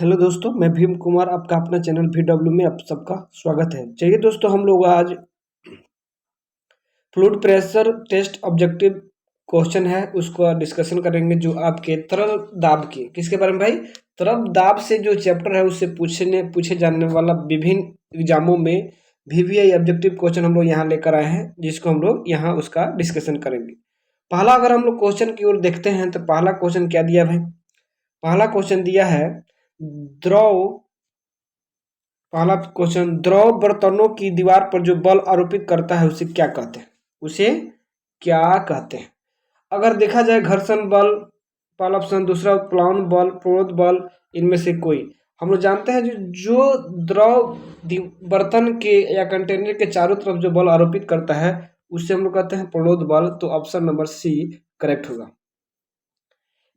Hello दोस्तों, मैं भीम कुमार आपका अपना चैनल VW में आप सबका स्वागत है। चलिए दोस्तों, हम लोग आज fluid pressure test objective question है उसको डिस्कशन करेंगे, जो आपके तरल दाब के किसके बारे में भाई, तरल दाब से जो चैप्टर है उससे पूछे जाने वाला विभिन्न एग्जामों में VVI ऑब्जेक्टिव क्वेश्चन हम लोग यहाँ लेकर आए हैं, जिसको हम लोग यहाँ उसका डिस्कशन करेंगे। पहला अगर हम लोग क्वेश्चन की ओर देखते हैं तो पहला क्वेश्चन क्या दिया भाई, पहला क्वेश्चन दिया है द्रव पहला क्वेश्चन, द्रव बर्तनों की दीवार पर जो बल आरोपित करता है उसे क्या कहते हैं, उसे क्या कहते हैं। अगर देखा जाए घर्षण बल पहला ऑप्शन, दूसरा प्लावन बल, प्रणोद बल, इनमें से कोई। हम लोग जानते हैं जो द्रव बर्तन के या कंटेनर के चारों तरफ जो बल आरोपित करता है उससे हम लोग कहते हैं प्रणोद बल, तो ऑप्शन नंबर सी करेक्ट होगा।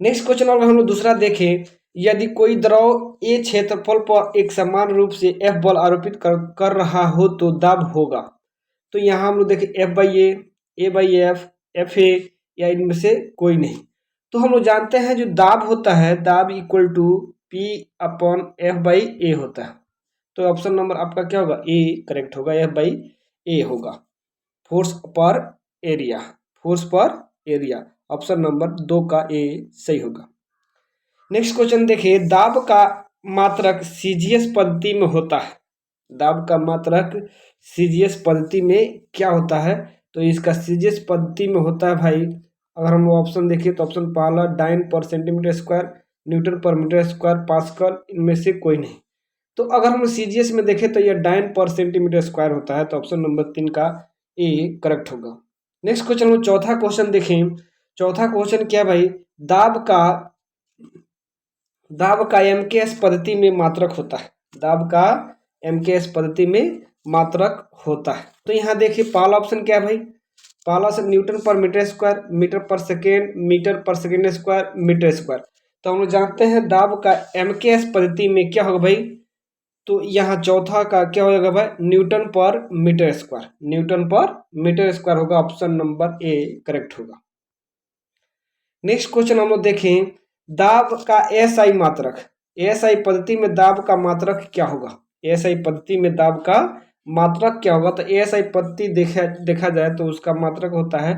नेक्स्ट क्वेश्चन अगर हम लोग दूसरा देखें, यदि कोई द्रव ए क्षेत्रफल पर एक समान रूप से एफ बल आरोपित कर रहा हो तो दाब होगा। तो यहाँ हम लोग देखें F by A by F A, या इनमें से कोई नहीं। तो हम लोग जानते हैं जो दाब होता है, दाब equal to P upon F by A होता है। तो ऑप्शन नंबर आपका क्या होगा, ए करेक्ट होगा, एफ बाई ए होगा। Force per area, force per area, option number 2 का ए सही होगा। नेक्स्ट क्वेश्चन देखिए, दाब का मात्रक सीजीएस पद्धति में होता है। दाब का मात्रक सीजीएस पद्धति में क्या होता है, तो इसका सीजीएस पद्धति में होता है भाई, अगर हम ऑप्शन देखिए तो ऑप्शन पहला डाइन पर सेंटीमीटर स्क्वायर, न्यूटन पर मीटर स्क्वायर, पास्कल, इनमें से कोई नहीं। तो अगर हम सीजीएस में देखें तो यह डाइन पर सेंटीमीटर स्क्वायर होता है, तो ऑप्शन नंबर 3 का ए करेक्ट होगा। नेक्स्ट क्वेश्चन हम चौथा क्वेश्चन देखें। चौथा क्वेश्चन क्या भाई, दाब का एमकेएस पद्धति में मात्रक होता है। दाब का एमकेएस पद्धति में मात्रक होता है। तो यहाँ देखिए पहला ऑप्शन क्या है भाई, पहला से न्यूटन पर मीटर स्क्वायर, मीटर पर सेकेंड, मीटर पर सेकेंड स्क्वायर, मीटर स्क्वायर। तो हम लोग जानते हैं दाब का एमकेएस पद्धति में क्या होगा भाई, तो यहाँ चौथा का क्या होगा भाई, न्यूटन पर मीटर स्क्वायर, न्यूटन पर मीटर स्क्वायर होगा, ऑप्शन नंबर ए करेक्ट होगा। नेक्स्ट क्वेश्चन हम लोग देखें, दाब का एसआई मात्रक, एसआई पद्धति में दाब का मात्रक क्या होगा, एसआई पद्धति में दाब का मात्रक क्या होगा। तो एसआई पद्धति देखा जाए तो उसका मात्रक होता है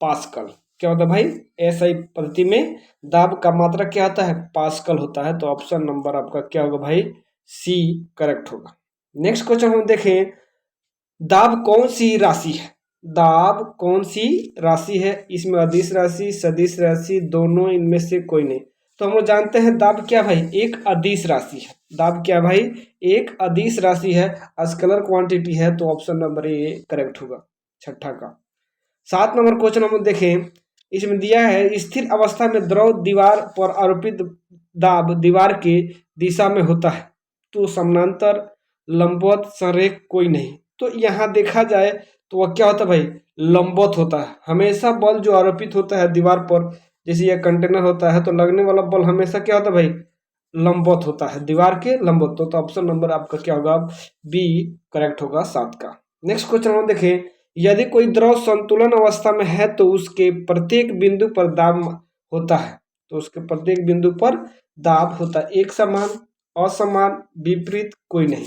पास्कल। क्या होता है भाई, एसआई पद्धति में दाब का मात्रक क्या होता है, पास्कल होता है। तो ऑप्शन नंबर आपका क्या होगा भाई, सी करेक्ट होगा। नेक्स्ट क्वेश्चन हम देखें, दाब कौन सी राशि है, दाब कौन सी राशि है, इसमें अदिश राशि, सदिश राशि, दोनों, इनमें से कोई नहीं। तो हम लोग जानते हैं दाब क्या भाई, एक अदिश राशि है। दाब क्या भाई, एक अदिश राशि है, स्केलर क्वांटिटी है, तो ऑप्शन नंबर ए करेक्ट होगा, छठा का। 7 नंबर क्वेश्चन हम लोग देखें, इसमें दिया है स्थिर अवस्था में द्रव दीवार पर आरोपित दाब दीवार के दिशा में होता है, तो समानांतर, लंबवत, संरेख, कोई नहीं। तो यहाँ देखा जाए तो वह क्या होता है भाई, लंबवत होता है। हमेशा बल जो आरोपित होता है दीवार पर, जैसे यह कंटेनर होता है तो लगने वाला बल हमेशा क्या होता है भाई, लंबवत होता है, दीवार के लंबवत। तो ऑप्शन नंबर आपका क्या होगा, बी करेक्ट होगा, 7 का। नेक्स्ट क्वेश्चन हम देखें, यदि कोई द्रव संतुलन अवस्था में है तो उसके प्रत्येक बिंदु पर दाब होता है, तो उसके प्रत्येक बिंदु पर दाब होता है, एक समान, असमान, विपरीत, कोई नहीं,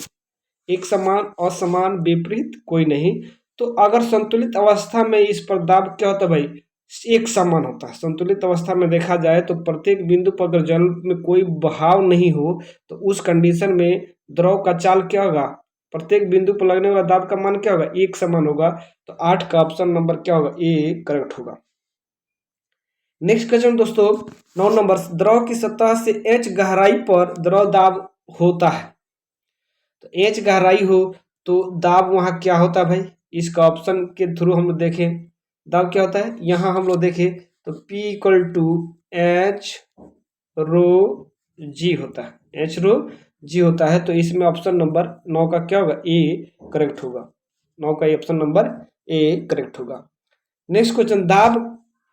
एक समान, असमान, विपरीत, कोई नहीं। तो अगर संतुलित अवस्था में इस पर दाब क्या होता है भाई, एक समान होता है। संतुलित अवस्था में देखा जाए तो प्रत्येक बिंदु पर अगर जल में कोई बहाव नहीं हो तो उस कंडीशन में द्रव का चाल क्या होगा, प्रत्येक बिंदु पर लगने वाला दाब का मान क्या होगा, एक समान होगा। तो 8 का ऑप्शन नंबर क्या होगा, ए करेक्ट होगा। नेक्स्ट क्वेश्चन दोस्तों 9 नंबर, द्रव की सतह से h गहराई पर द्रव दाब होता है। तो h गहराई हो तो दाब वहाँ क्या होता है भाई, इसका ऑप्शन के थ्रू हम लोग देखें दाब क्या होता है। यहाँ हम लोग देखें तो P इक्वल टू एच रो जी होता है, एच रो जी होता है। तो इसमें ऑप्शन नंबर 9 का क्या होगा, ए करेक्ट होगा, 9 का ऑप्शन नंबर ए करेक्ट होगा। नेक्स्ट क्वेश्चन,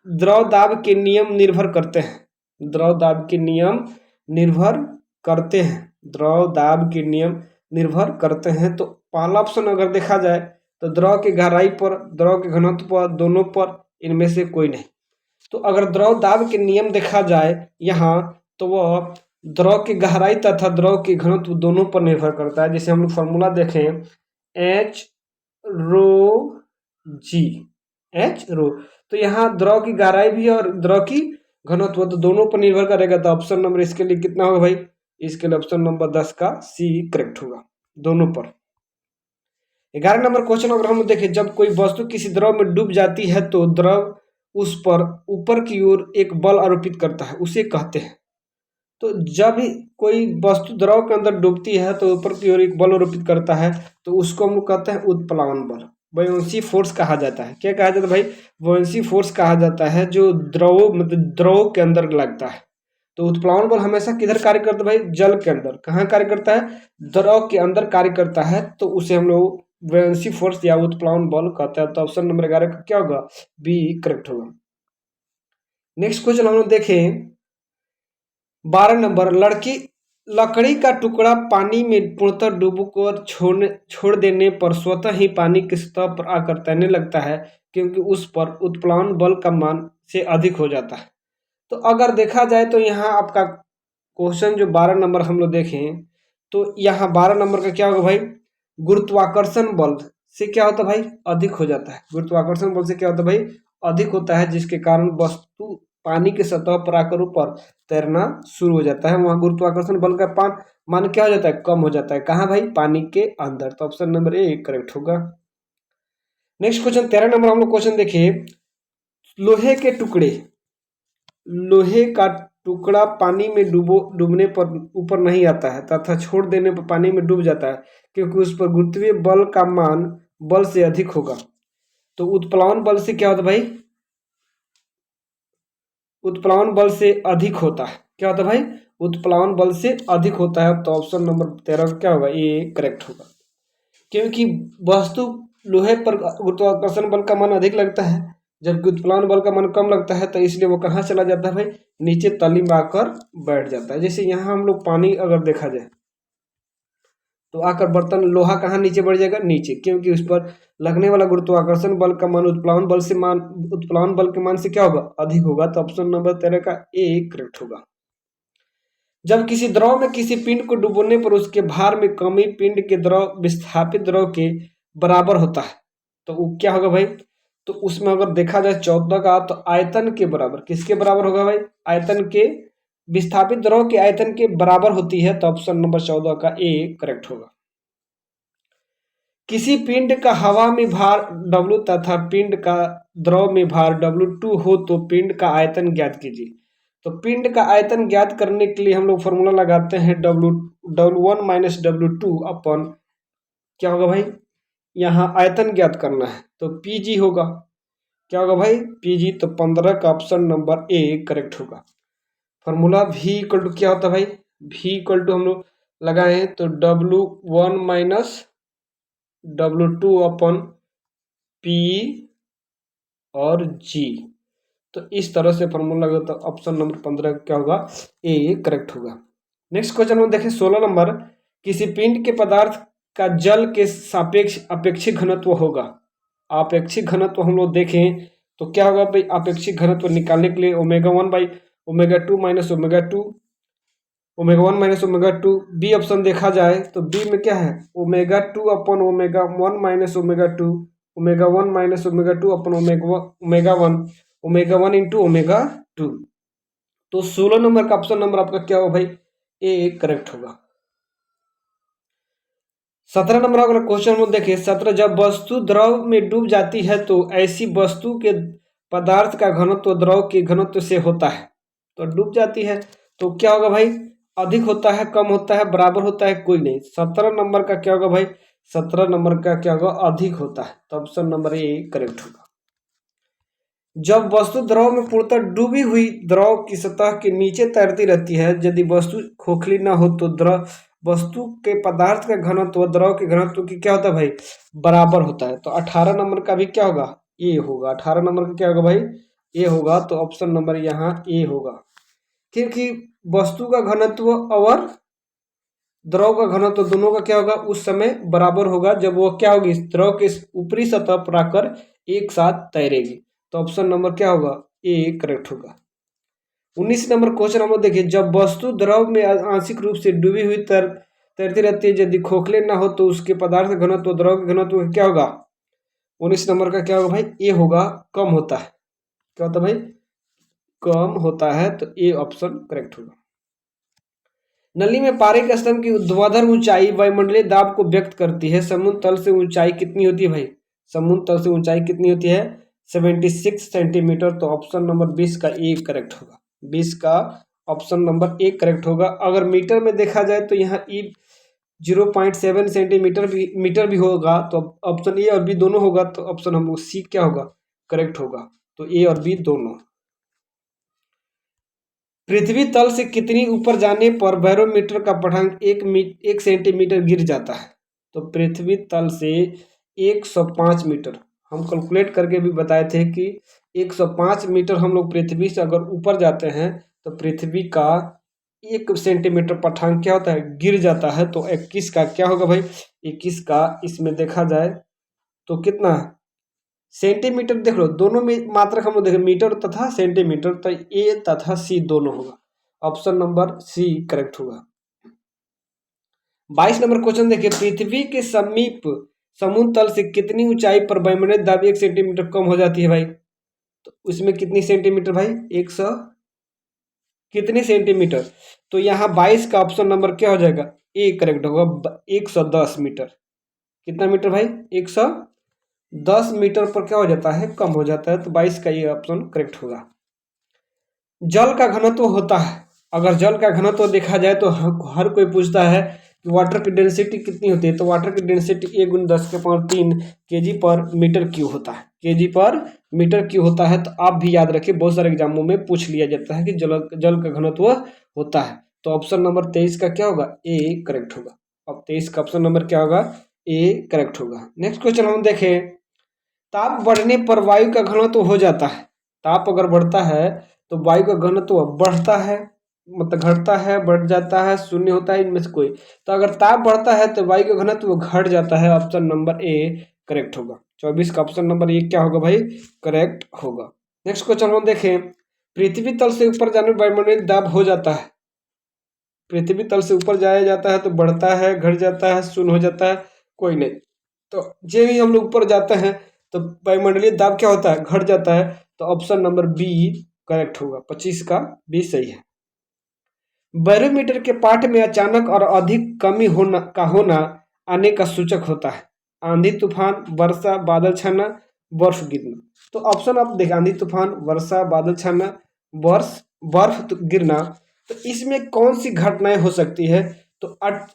द्रव दाब के नियम निर्भर करते हैं, द्रव दाब के नियम निर्भर करते हैं, द्रव दाब के नियम निर्भर करते हैं। तो पहला ऑप्शन अगर देखा जाए तो द्रव की गहराई पर, द्रव के घनत्व पर, दोनों पर, इनमें से कोई नहीं। तो अगर द्रव दाब के नियम देखा जाए यहाँ तो वह द्रव की गहराई तथा द्रव की घनत्व दोनों पर निर्भर करता है। जैसे हम लोग फॉर्मूला देखें, एच रो जी, एच रो, तो यहाँ द्रव की गहराई भी और द्रव की घनत्व तो दोनों पर निर्भर करेगा। तो ऑप्शन नंबर इसके लिए कितना होगा भाई? इसके लिए ऑप्शन नंबर 10 का सी करेक्ट होगा, दोनों पर। 11 नंबर क्वेश्चन अगर हम देखें, जब कोई वस्तु किसी द्रव में डूब जाती है तो द्रव उस पर ऊपर की ओर एक बल आरोपित करता है, उसे कहते हैं। तो जब भी कोई वस्तु द्रव के अंदर डूबती है तो ऊपर की ओर एक बल आरोपित करता है, तो उसको हम लोग कहते हैं उत्प्लावन बल, बुयांसी फोर्स कहा जाता है। क्या कहा जाता है भाई? बुयांसी फोर्स कहा जाता है, जो द्रव मतलब द्रव के अंदर लगता है। तो उत्प्लावन बल हमेशा किधर कार्य करता है भाई? जल के अंदर। कहाँ कार्य करता है? द्रव के अंदर कार्य करता है, तो उसे हम लोग बुयांसी फोर्स या उत्प्लावन बल कहते हैं। तो ऑप्शन नंबर 11 का क्या होगा? बी करेक्ट होगा। नेक्स्ट क्वेश्चन हम लोग देखें, 12 नंबर, लकड़ी का टुकड़ा पानी में पूर्णतः डूबकर छोड़ देने पर स्वतः ही पानी की सतह पर आकर तैरने लगता है, क्योंकि उस पर उत्प्लावन बल का मान से अधिक हो जाता है। तो अगर देखा जाए तो यहाँ आपका क्वेश्चन जो 12 नंबर हम लोग देखें, तो यहाँ 12 नंबर का क्या होगा भाई? गुरुत्वाकर्षण बल से क्या होता है भाई? अधिक हो जाता है। गुरुत्वाकर्षण बल से क्या होता है भाई? अधिक होता है, जिसके कारण वस्तु पानी की सतह पर आकर ऊपर तैरना शुरू हो जाता है। वहाँ गुरुत्वाकर्षण बल का मान क्या हो जाता है? कम हो जाता है। कहाँ भाई? पानी के अंदर। तो ऑप्शन नंबर ए करेक्ट होगा। नेक्स्ट क्वेश्चन 13 नंबर हम लोग क्वेश्चन देखिए, लोहे के टुकड़े, लोहे का टुकड़ा पानी में डूबने पर ऊपर नहीं आता है तथा छोड़ देने पर पानी में डूब जाता है, क्योंकि उस पर गुरुत्वीय बल का मान बल से अधिक होगा। तो उत्प्लावन बल से क्या होता है भाई? उत्प्लावन बल से अधिक होता है। क्या होता है भाई? उत्प्लावन बल से अधिक होता है। तो ऑप्शन नंबर 13 क्या होगा? ये करेक्ट होगा, क्योंकि वस्तु लोहे पर गुरुत्वाकर्षण बल का मान अधिक लगता है, जबकि उत्प्लावन बल का मान कम लगता है। तो इसलिए वो कहाँ चला जाता है भाई? नीचे तली में आकर बैठ जाता है। जैसे यहाँ हम लोग पानी अगर देखा जाए तो आकर बर्तन लोहा कहाँ नीचे बढ़ जाएगा? नीचे, क्योंकि उस पर लगने वाला गुरुत्वाकर्षण बल का मान उत्प्लावन बल के मान से क्या होगा? अधिक होगा। तो ऑप्शन नंबर 13 का ए करेक्ट होगा। जब किसी द्रव में किसी पिंड को डुबोने पर उसके भार में कमी पिंड के द्रव विस्थापित द्रव के बराबर होता है, तो वो क्या होगा भाई? तो उसमें अगर देखा जाए 14 का, तो आयतन के बराबर, किसके बराबर होगा भाई? आयतन के, विस्थापित द्रव के आयतन के बराबर होती है। तो ऑप्शन नंबर 14 का ए करेक्ट होगा। किसी पिंड का हवा में भार W तथा पिंड का द्रव में भार W2 हो तो पिंड का आयतन ज्ञात कीजिए। तो पिंड का आयतन ज्ञात करने के लिए हम लोग फॉर्मूला लगाते हैं W1 माइनस W2 अपन क्या होगा भाई? यहाँ आयतन ज्ञात करना है तो Pg होगा। क्या होगा भाई? Pg। तो 15 का ऑप्शन नंबर ए करेक्ट होगा। फॉर्मूला V इक्वल टू क्या होता है भाई? V इक्वल टू हम लोग लगाए हैं तो W1 माइनस W2 अपन P और G। तो इस तरह से फॉर्मूला लगा, तो ऑप्शन नंबर 15 क्या होगा? ए करेक्ट होगा। नेक्स्ट क्वेश्चन में देखें 16 नंबर, किसी पिंड के पदार्थ का जल के सापेक्ष अपेक्षित घनत्व होगा। अपेक्षित घनत्व हम लोग देखें तो क्या होगा भाई? अपेक्षित घनत्व निकालने के लिए ω1 by ω2 minus ω2, ω1 minus ω2, B option देखा जाए तो बी में क्या है? ω2 upon ω1 minus ω2, ω1 minus ω2 upon ω1, ω1 into ω2। तो 16 नंबर का ऑप्शन नंबर आपका क्या होगा भाई? ए करेक्ट होगा। 17 नंबर अगर क्वेश्चन में देखें, 17, जब वस्तु द्रव में डूब जाती है तो ऐसी वस्तु के पदार्थ का घनत्व द्रव के घनत्व से होता है। तो डूब जाती है तो क्या होगा भाई? अधिक होता है, कम होता है, बराबर होता है, कोई नहीं। 17 नंबर का क्या होगा भाई? 17 नंबर का क्या होगा? अधिक होता है। तो ऑप्शन नंबर ए करेक्ट होगा। जब वस्तु द्रव में पूर्णतः डूबी हुई द्रव की सतह के नीचे तैरती रहती है, यदि वस्तु खोखली ना हो तो द्रव वस्तु के पदार्थ का घनत्व द्रव के घनत्व की क्या होता है भाई? बराबर होता है। तो 18 नंबर का भी क्या होगा? ए होगा। 18 नंबर का क्या होगा भाई? ए होगा। तो ऑप्शन नंबर यहाँ ए होगा, क्योंकि वस्तु का घनत्व और द्रव का घनत्व दोनों का क्या होगा? उस समय बराबर होगा जब वो क्या होगी? द्रव के ऊपरी सतह पर आकर एक साथ तैरेगी। तो ऑप्शन नंबर क्या होगा? ए करेक्ट होगा। 19 नंबर क्वेश्चन हम लोग देखिए, जब वस्तु द्रव में आंशिक रूप से डूबी हुई तैरती रहती है, यदि खोखले ना हो तो उसके पदार्थ घनत्व द्रव के घनत्व क्या होगा? 19 नंबर का क्या होगा भाई? ए होगा, कम होता है। क्या होता है भाई? कम होता है, तो ए ऑप्शन करेक्ट होगा। नली में पारे के स्तंभ की ऊर्ध्वाधर ऊंचाई वायुमंडलीय दाब को व्यक्त करती है। समुद्र तल से ऊंचाई कितनी होती है भाई? समुद्र तल से ऊंचाई कितनी होती है? 76 सेंटीमीटर। तो ऑप्शन नंबर 20 का ए करेक्ट होगा। 20 का ऑप्शन नंबर ए करेक्ट होगा। अगर मीटर में देखा जाए तो यहाँ ई 0.7 सेंटीमीटर भी होगा, तो ऑप्शन ए और बी दोनों होगा, तो ऑप्शन हम लोग सी क्या होगा? करेक्ट होगा। तो ए और बी दोनों। पृथ्वी तल से कितनी ऊपर जाने पर बैरोमीटर का पठांक 1 सेंटीमीटर गिर जाता है? तो पृथ्वी तल से 105 मीटर, हम कैलकुलेट करके भी बताए थे कि 105 मीटर हम लोग पृथ्वी से अगर ऊपर जाते हैं तो पृथ्वी का 1 सेंटीमीटर पठांक क्या होता है? गिर जाता है। तो 21 का क्या होगा भाई? 21 का इसमें देखा जाए तो कितना है? सेंटीमीटर देख लो, दोनों में मात्रक हम लोग देखें, मीटर तथा सेंटीमीटर, तो ए तथा सी दोनों होगा। ऑप्शन नंबर सी करेक्ट होगा। 22 नंबर क्वेश्चन देखिए, पृथ्वी के समीप समुद्र तल से कितनी ऊंचाई पर वायुमंडलीय दाब 1 सेंटीमीटर कम हो जाती है भाई? तो उसमें कितनी सेंटीमीटर भाई? 100 कितने सेंटीमीटर? तो यहाँ 22 का ऑप्शन नंबर क्या हो जाएगा? ए करेक्ट होगा। 110 मीटर। कितना मीटर भाई? 110 मीटर पर क्या हो जाता है? कम हो जाता है। तो 22 का ये ऑप्शन करेक्ट होगा। जल का घनत्व होता है, अगर जल का घनत्व देखा जाए तो हर कोई पूछता है कि वाटर की डेंसिटी कितनी होती है? तो वाटर की डेंसिटी 1 × 10⁻³ kg पर मीटर क्यूब होता है। kg पर मीटर क्यूब होता है। तो आप भी याद रखिए, बहुत सारे एग्जामों में पूछ लिया जाता है कि जल का घनत्व होता है। तो ऑप्शन नंबर 23 का क्या होगा? ए करेक्ट होगा। अब 23 का ऑप्शन नंबर क्या होगा? ए करेक्ट होगा। नेक्स्ट क्वेश्चन हम देखें, ताप बढ़ने पर वायु का घनत्व हो जाता है। ताप अगर बढ़ता है तो वायु का घनत्व बढ़ता है, मतलब घटता है, बढ़ जाता है, शून्य होता है, इनमें से कोई। तो अगर ताप बढ़ता है तो वायु का घनत्व घट जाता है। ऑप्शन नंबर ए करेक्ट होगा। 24 का ऑप्शन नंबर ए क्या होगा भाई? करेक्ट होगा। नेक्स्ट क्वेश्चन हम देखें, पृथ्वी तल से ऊपर जाने पर वायुमंडलीय दाब हो जाता है। पृथ्वी तल से ऊपर जाया जाता है तो बढ़ता है, घट जाता है, शून्य हो जाता है, कोई नहीं। तो जब भी हम लोग ऊपर जाते हैं तो वायुमंडलीय दाब क्या होता है? घट जाता है। तो ऑप्शन नंबर बी करेक्ट होगा। 25 का बी सही है। बैरोमीटर के पाठ में अचानक और अधिक कमी होना आने का सूचक होता है। आंधी तूफान, वर्षा, बादल छाना, बर्फ गिरना। तो ऑप्शन आप देखें, आंधी तूफान, वर्षा, बादल छाना, बर्फ गिरना। तो इसमें कौन सी घटनाएं हो सकती है? तो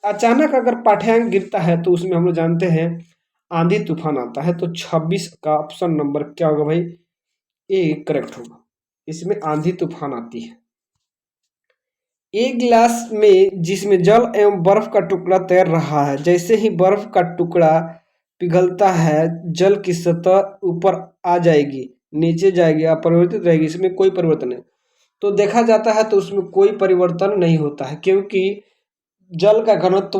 अचानक अगर पाठ्यांक गिरता है तो उसमें हम लोग जानते हैं आंधी तूफान आता है। तो 26 का ऑप्शन नंबर क्या होगा भाई? ए करेक्ट होगा। इसमें आंधी तूफान आती है। एक गिलास में जिसमें जल एवं बर्फ का टुकड़ा तैर रहा है, जैसे ही बर्फ का टुकड़ा पिघलता है जल की सतह ऊपर आ जाएगी, नीचे जाएगी, अपरिवर्तित रहेगी, इसमें कोई परिवर्तन नहीं। तो देखा जाता है तो उसमें कोई परिवर्तन नहीं होता है, क्योंकि जल का घनत्व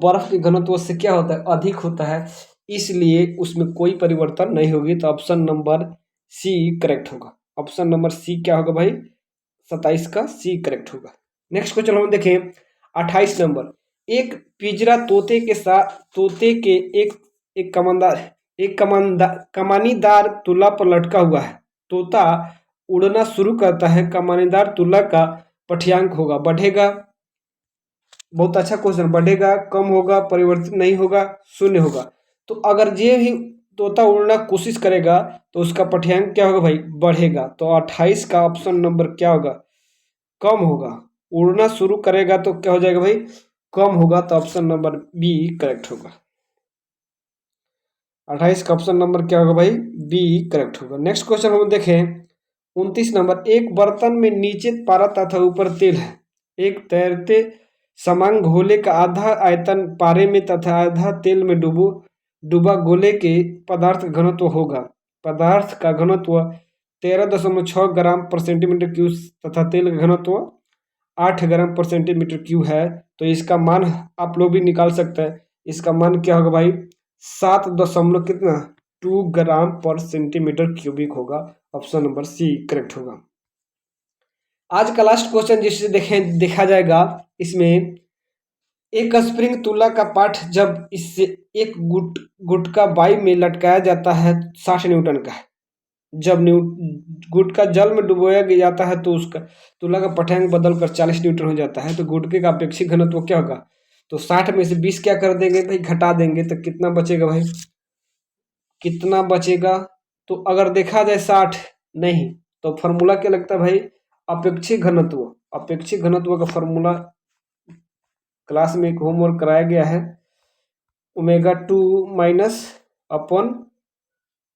बर्फ के घनत्व से क्या होता है? अधिक होता है, इसलिए उसमें कोई परिवर्तन नहीं होगी। तो ऑप्शन नंबर सी करेक्ट होगा। ऑप्शन नंबर सी क्या होगा भाई? 27 का सी करेक्ट होगा। नेक्स्ट क्वेश्चन हम देखें, 28 नंबर, एक पिंजरा तोते के कमानीदार तुला पर लटका हुआ है। तोता उड़ना शुरू करता है, कमानीदार तुला का पठ्यांक होगा, बढ़ेगा। बहुत अच्छा क्वेश्चन। बढ़ेगा, कम होगा, परिवर्तित नहीं होगा, शून्य होगा। तो अगर ये भी तोता उड़ना कोशिश करेगा तो उसका पठ्यांक क्या होगा भाई? बढ़ेगा। तो 28 का ऑप्शन नंबर क्या होगा? कम होगा। उड़ना शुरू करेगा तो क्या हो जाएगा भाई? कम होगा। तो ऑप्शन नंबर बी करेक्ट होगा। 28 का ऑप्शन नंबर क्या होगा भाई? बी करेक्ट होगा। नेक्स्ट क्वेश्चन हम देखें, 29 नंबर, एक बर्तन में नीचे पारा तथा ऊपर तेल है। एक तैरते समान गोले का आधा आयतन पारे में तथा आधा तेल में डूबा गोले के पदार्थ का घनत्व होगा। पदार्थ का घनत्व 13.6 ग्राम पर सेंटीमीटर क्यूब तथा तेल का घनत्व 8 ग्राम पर सेंटीमीटर क्यूब है। तो इसका मान आप लोग भी निकाल सकते हैं। इसका मान क्या होगा भाई? 7 दशमलव कितना 2 ग्राम पर सेंटीमीटर क्यूबिक होगा। ऑप्शन नंबर सी करेक्ट होगा। आज का लास्ट क्वेश्चन जिसे देखा जाएगा, इसमें एक स्प्रिंग तुला का पाठ जब इससे एक गुटका बाई में लटकाया जाता है 60 न्यूटन का है। जब गुटका जल में डुबोया जाता है तो उसका तुला का पठांग बदल कर 40 न्यूटन हो जाता है। तो गुटके का अपेक्षित घनत्व क्या होगा? तो 60 में से 20 क्या कर देंगे भाई, घटा देंगे, तो कितना बचेगा भाई, कितना बचेगा? तो अगर देखा जाए 60 नहीं, तो फॉर्मूला क्या लगता है भाई, अपेक्षित घनत्व। अपेक्षित घनत्व का फॉर्मूला क्लास में एक होमवर्क कराया गया है, ओमेगा 2 माइनस अपन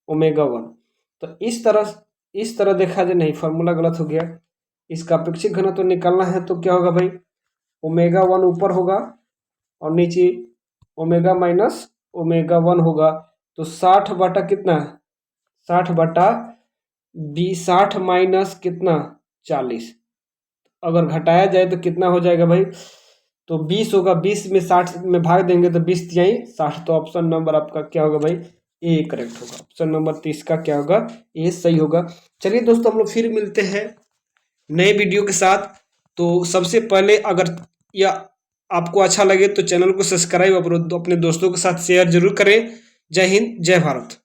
ओमेगा 1। तो इस तरह देखा जाए, नहीं फॉर्मूला गलत हो गया, इसका अपेक्षित घनत्व तो निकालना है तो क्या होगा भाई, ओमेगा 1 ऊपर होगा और नीचे ओमेगा माइनस ओमेगा 1 होगा। तो 60 बटा कितना, 60 बटा 60 माइनस कितना 40, अगर घटाया जाए तो कितना हो जाएगा भाई, तो 20 होगा। 20 में 60 में भाग देंगे तो 20 तिहाई 60। तो ऑप्शन नंबर आपका क्या होगा भाई, ए करेक्ट होगा। ऑप्शन नंबर 30 का क्या होगा, ए सही होगा। चलिए दोस्तों, हम लोग फिर मिलते हैं नए वीडियो के साथ। तो सबसे पहले अगर यह आपको अच्छा लगे तो चैनल को सब्सक्राइब और अपने दोस्तों के साथ शेयर जरूर करें। जय हिंद, जय भारत।